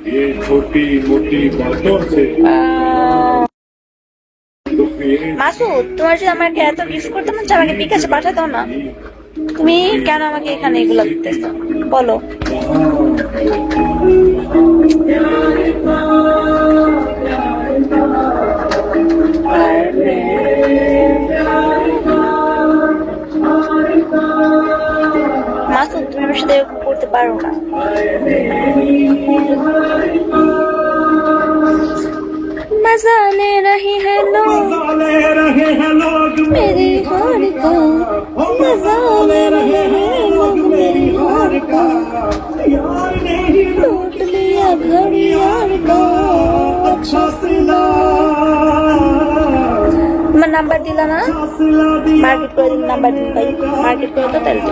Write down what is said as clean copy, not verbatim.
ये छोटी मोटी बातों से মাসুদ, তোমার যদি আমাকে এত গিফট করতে মন চায় আমাকে বিকাশে পাঠাতো না। তুমি কেন আমাকে এখানে এগুলো দিতেছো বলো? মাসুদ, তুমি আমার সাথে এরকম করতে পারো না। मजा ले रहे हैं लोग मेरी हार का, मजा ले रहे हैं लोग मेरी हार का, लूट लिया घड़ियाल का अच्छा सिला। मैं नंबर दिला ना, मार्केट করে দিন, নাম্বার দিন ভাই, মার্কেট করে তো তাহলে